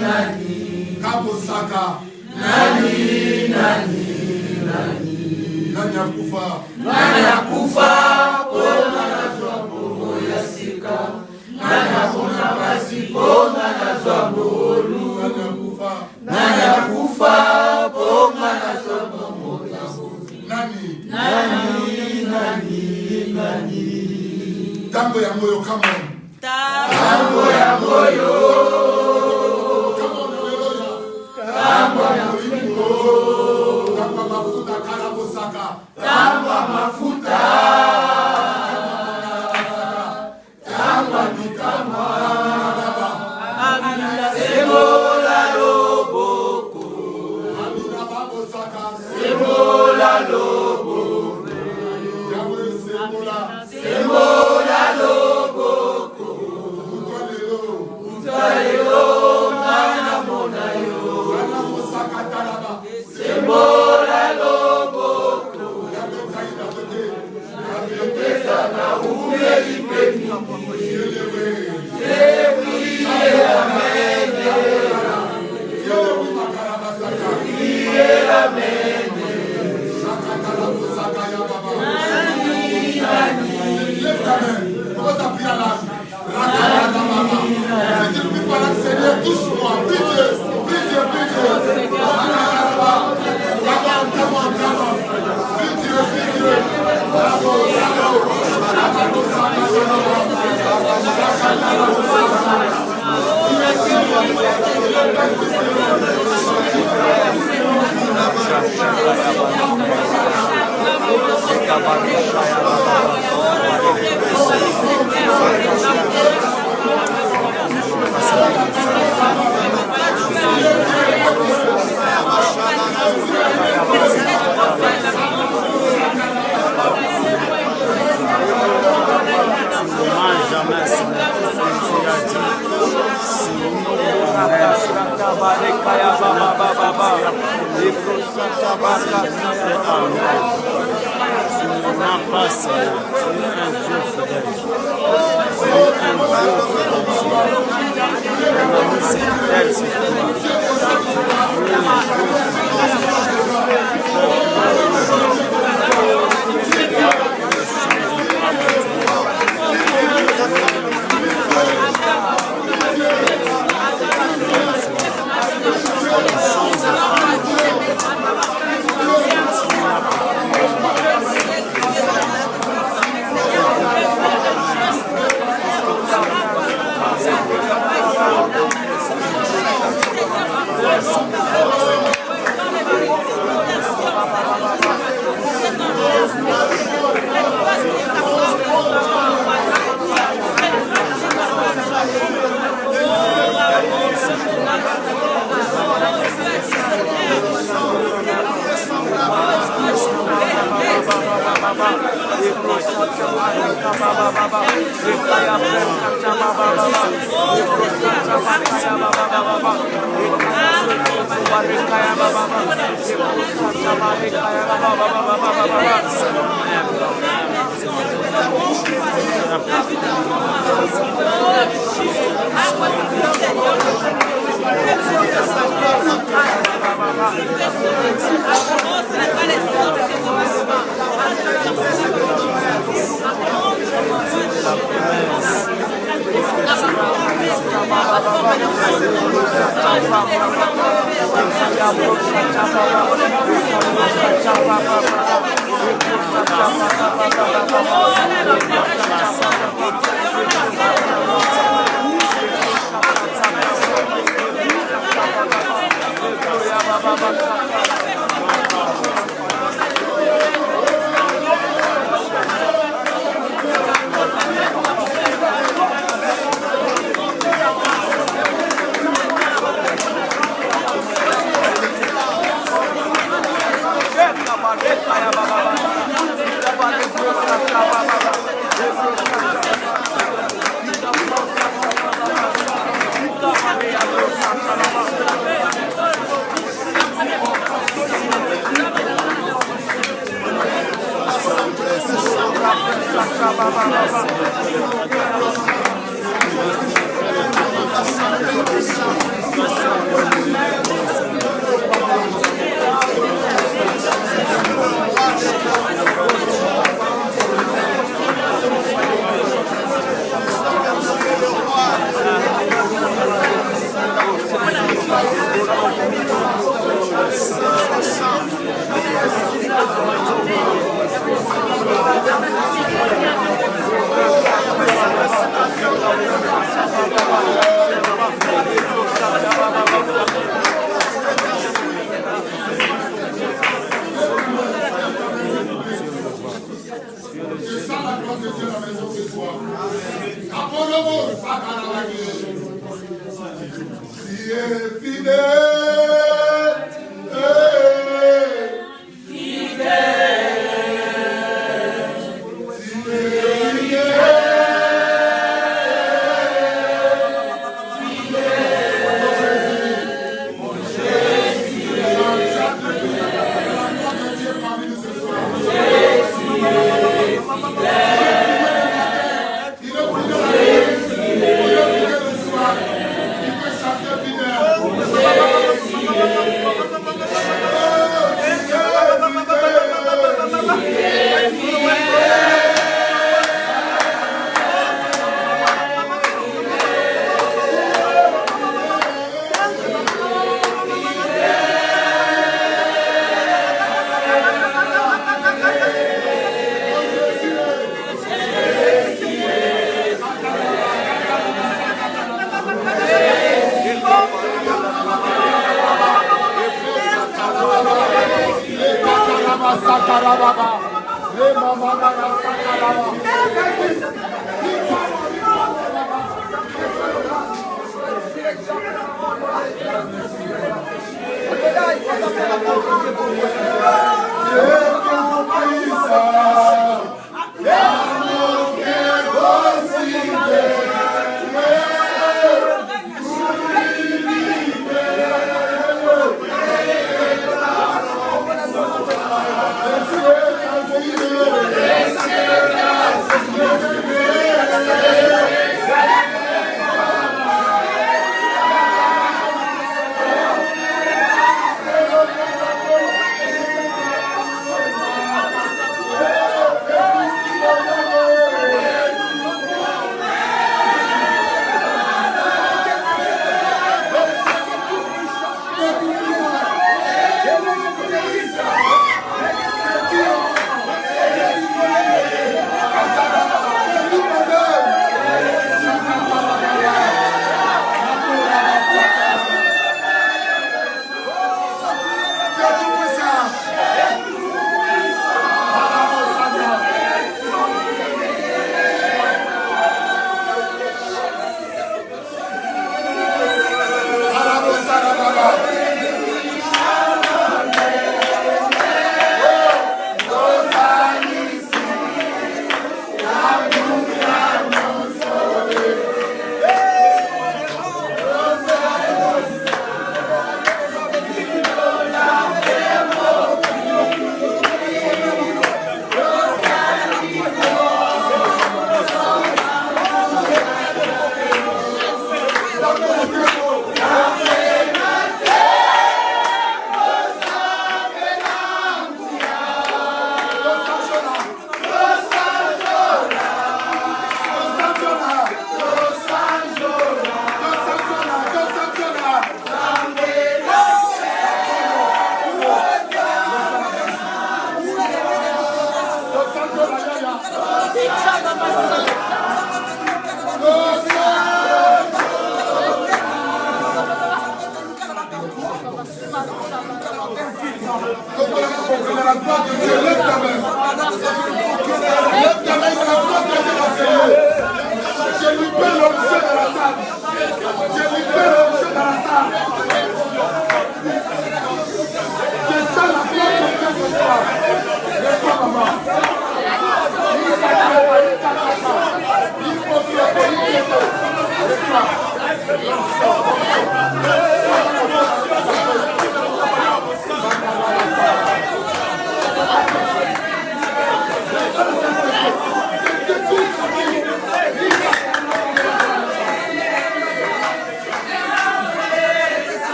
nani. Kabosaka. Nani, nani, nani. Nani akufa. Nani akufa, pona na zwa bobo ya sika. Nani akona basi, pona na zwa bolu. Nani akufa. Nani akufa, pona na zwa bobo ya sika. Nani. Nani, nani, nani. Tango ya moyo, come on. Tango ya moyo. Come on, hallelujah. Tango ya moyo. Tango mafuta, karabosaka. Tango mafuta. Tango mikama. Amina Sebola Loboko. Amina babosaka. Sebola Lobo. Yahweh Sebola. Sebola Loboko. Utwalelo. Utalelo Mana Monayo. Karabosaka taraba. Sebola Loboko. Yahweh zaida toke. Pesa na umeli peni. Yelewe. Ewi la mene. Yelewe makarabasaka. La mene. Shaka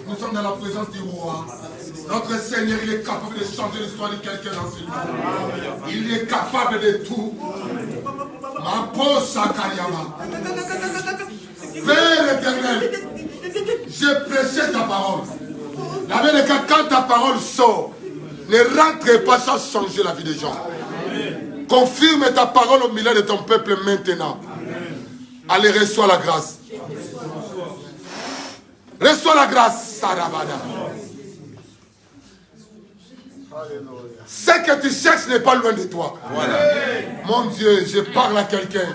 Nous sommes dans la présence du roi. Notre Seigneur, il est capable de changer l'histoire de quelqu'un dans ce monde. Il est capable de tout. Ma pose à Kayama. Père éternel, j'ai prêché ta parole. La vérité, quand ta parole sort, ne rentre pas sans changer la vie des gens. Confirme ta parole au milieu de ton peuple maintenant. Allez, reçois la grâce. Reçois la grâce, Sarabada. Ce que tu cherches n'est pas loin de toi. Voilà. Mon Dieu, je parle à quelqu'un.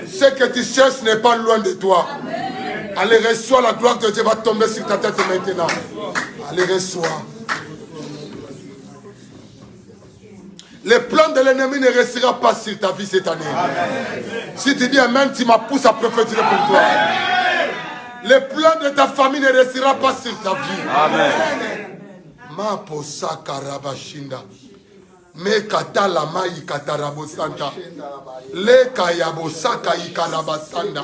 Ce que tu cherches n'est pas loin de toi. Allez, reçois la gloire de Dieu va tomber sur ta tête maintenant. Allez, reçois. Le plan de l'ennemi ne restera pas sur ta vie cette année. Amen. Si tu dis Amen, tu m'as poussé à prophétiser pour toi. Le plan de ta famille ne restera pas sur ta vie. Amen. Ma posa karabashinda. Me katala mai katarabosanta. Le kayabosa kai karabasanda.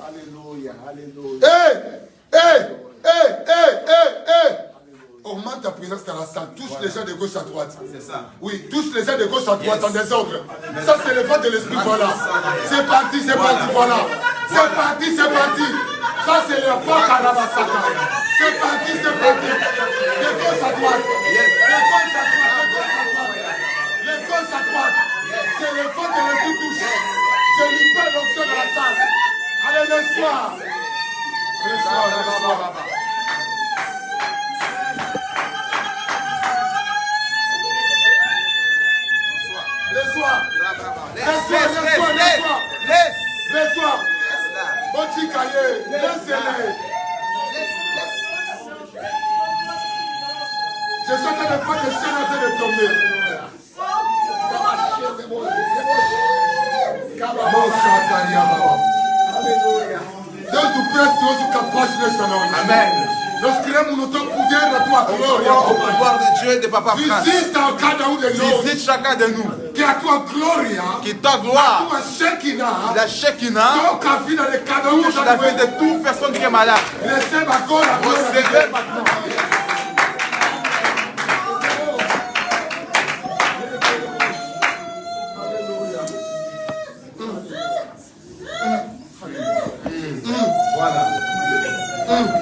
Alléluia, alléluia. Augmente ta présence dans la salle. Touche les gens de gauche à droite. C'est ça. Oui, touche les gens de gauche à droite en désordre. Ça, c'est le vent de l'esprit. Voilà. C'est parti, c'est parti. Voilà. C'est parti, c'est parti. Ça, c'est le vent Karabasaka. C'est parti, c'est parti. De gauche à droite. De gauche à droite. De gauche à droite. C'est le vent de l'esprit touche. Je libère l'onction dans la salle. Allez, le soir. Le soir, le soir. Laisse-toi. Laisse-les. Je sais que le point de chaîne est en train de tomber. Alléluia. Deus do preço, Deus do capaz nesta noite. Amém. Nós On croit au pouvoir de Dieu et de Papa France. Visite chacun de nous. Qui ta gloire, la Shekinah, touche la vie de toute personne qui est malade. Recevez maintenant.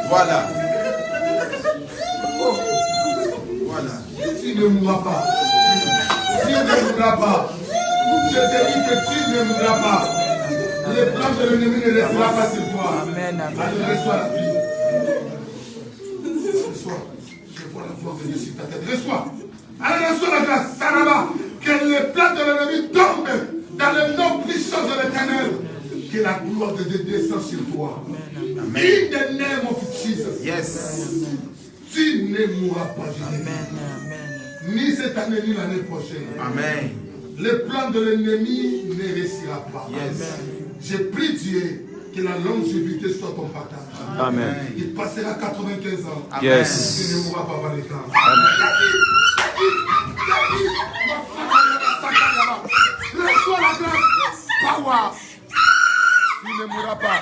Voilà. Voilà. Tu ne mourras pas. Tu ne mourras pas. Je te dis que tu ne mourras pas. Les plans de l'ennemi ne restera pas sur toi. Amen. Allez, reçois la vie. Reçois. Je vois la gloire de Dieu sur ta tête. Reçois. Allez, reçois la grâce. Saraba. Que les plans de l'ennemi tombent dans le nom puissant de l'Éternel. Que la gloire de Dieu descend sur toi. In the name of Jesus. Yes. Tu ne mourras pas, Jésus. Ni cette année, ni l'année prochaine. Amen. Le plan de l'ennemi ne réussira pas. Yes. Je prie Dieu que la longévité soit ton partage. Amen. Il passera 95 ans. Yes. Tu ne mourras pas par les temps. Reçois la grâce. Power. Tu ne mourras pas.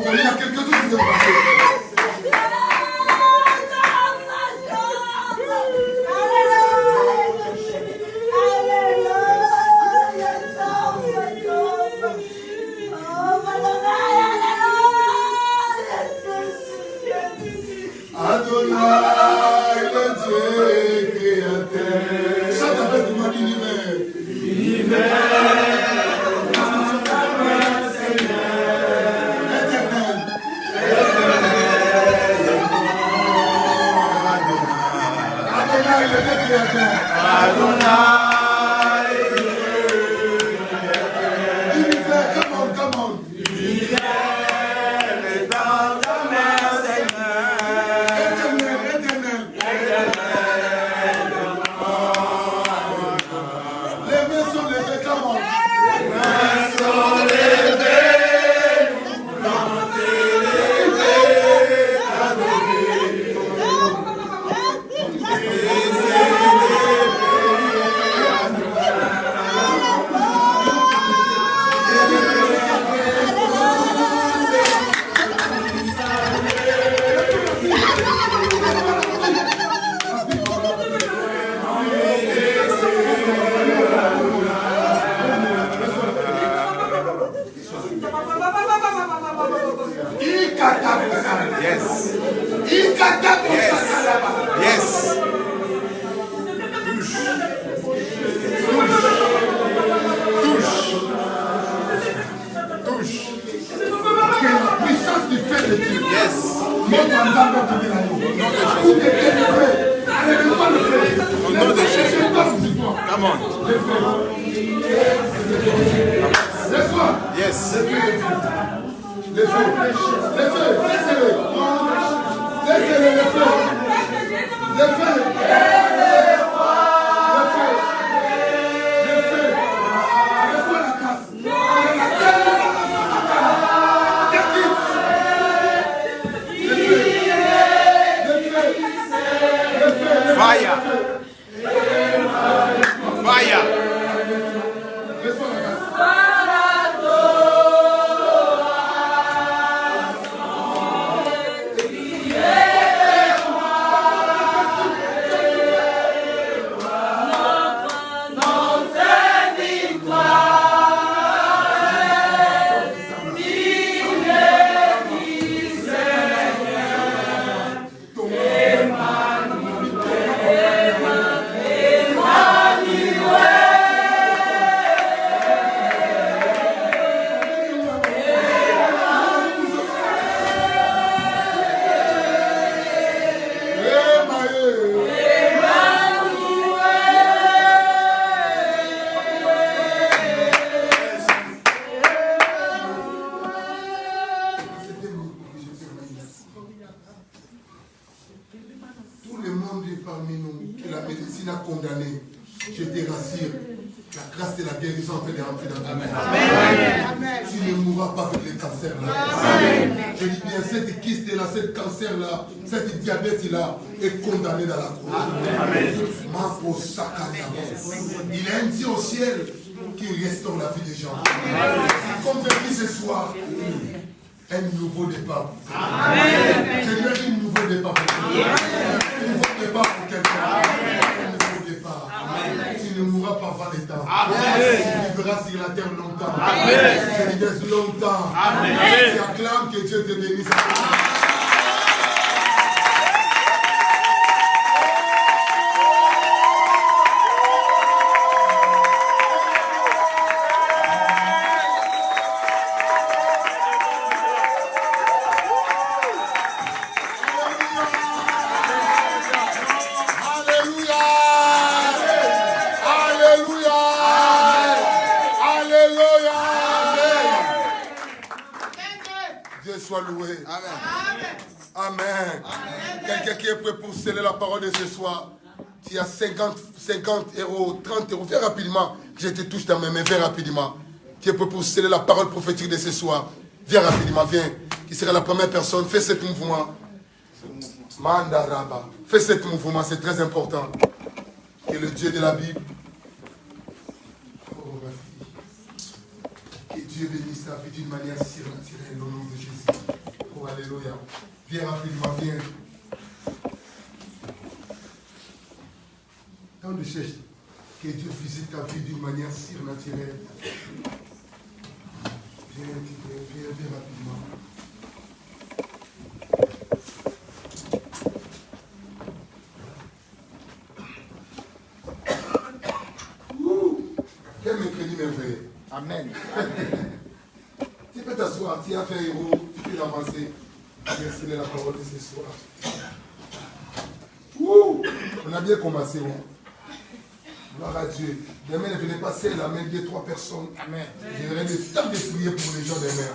Il y a quelque chose qui s'est passé. Adonai, le Dieu créateur. Chante avec moi l'univers. condamné. Je te rassure. La grâce de la guérison en fait de rentrer dans ta main. Tu ne mourras pas avec les cancers là. Je dis bien, cette kyste là, cette cancer là, cette diabète là est condamné dans la croix. Il a un Dieu au ciel qui restaure la vie des gens. Comme vertu ce soir, un nouveau départ. Je lui ai dit un nouveau départ pour quelqu'un. Un nouveau départ pour quelqu'un. Un nouveau départ. Tu ne mourras pas avant les temps. Tu vivras sur la terre longtemps. Je dis des longtemps. Tu acclames que Dieu te bénisse. Soit loué. Amen. Amen. Quelqu'un qui est prêt pour sceller la parole de ce soir. Tu as 50 euros, 30 euros. Viens rapidement. Je te touche dans mes mains. Viens rapidement. Tu es prêt pour sceller la parole prophétique de ce soir. Viens rapidement. Viens. Qui sera la première personne? Fais ce mouvement. Mandaraba. Fais ce mouvement. C'est très important. Que le Dieu de la Bible. Oh ma fille. Que Dieu bénisse ta vie d'une manière surnaturelle au nom de Jésus. Oh, alléluia. Viens rapidement, viens. Quand tu cherches que Dieu visite ta vie d'une manière surnaturelle, viens rapidement. Quel mercredi merveilleux. Amen. Tu peux t'asseoir, tu as fait un héros, tu peux avancer. Merci de la parole de ce soir. On a bien commencé. Gloire à Dieu. Demain, ne venez pas seul, amène 2-3 personnes. Amen. J'aurai le temps de prier pour les gens demain.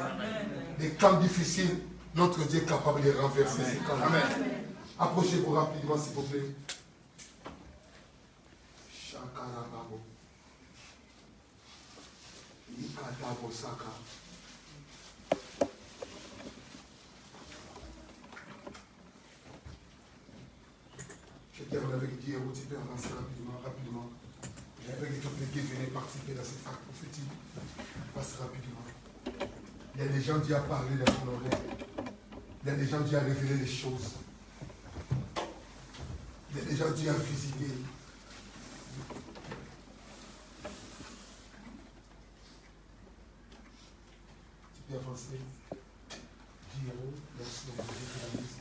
Des camps difficiles, notre Dieu est capable de renverser ces camps. Amen. Approchez-vous rapidement, s'il vous plaît. Shakarababo. Ikatabo Saka. Je termine avec Dieu, tu peux avancer rapidement. J'aimerais que tous les qui venaient participer dans cette acte prophétique. Passe rapidement. Il y a des gens qui ont parlé dans ton oreille. Il y a des gens qui ont révélé les choses. Il y a des gens qui ont visité. Tu peux avancer. Dieu, merci de la mise.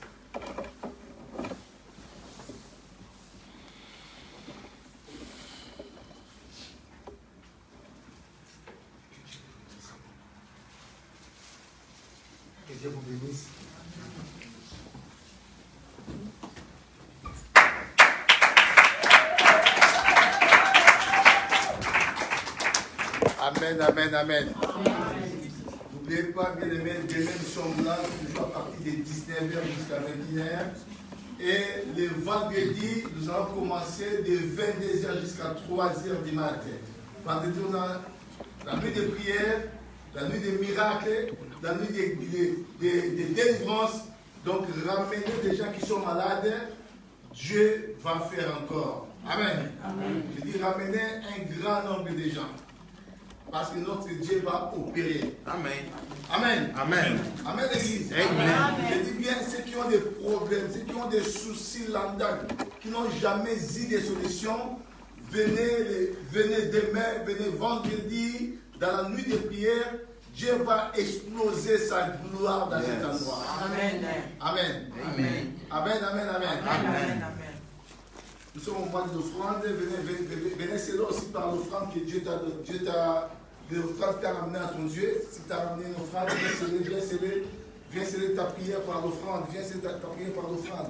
Que Dieu vous bénisse. Amen, amen, amen. N'oubliez pas, bien aimés, demain nous sommes là, toujours à partir de 19h jusqu'à 21h. Et le vendredi, nous allons commencer de 22h jusqu'à 3h du matin. Vendredi, on a la nuit de prière, la nuit des miracles, la nuit de délivrance. Donc, ramenez des gens qui sont malades, Dieu va faire encore. Amen. Amen. Je dis ramenez un grand nombre de gens. Parce que notre Dieu va opérer. Amen. Amen. Amen. Amen, l'église. Amen. Je dis bien ceux qui ont des problèmes, ceux qui ont des soucis là-dedans, qui n'ont jamais eu de solution, venez demain, venez vendredi, dans la nuit de prière. Dieu va exploser sa gloire dans cet endroit. Amen. Amen. Amen. Amen. Amen. Amen. Amen. Nous sommes au mois d'offrande. Venez sceller aussi par l'offrande que Dieu t'a l'offrande t'a ramené à ton Dieu. Si tu as ramené une offrande, viens sceller ta prière par l'offrande. Viens sceller ta prière par l'offrande.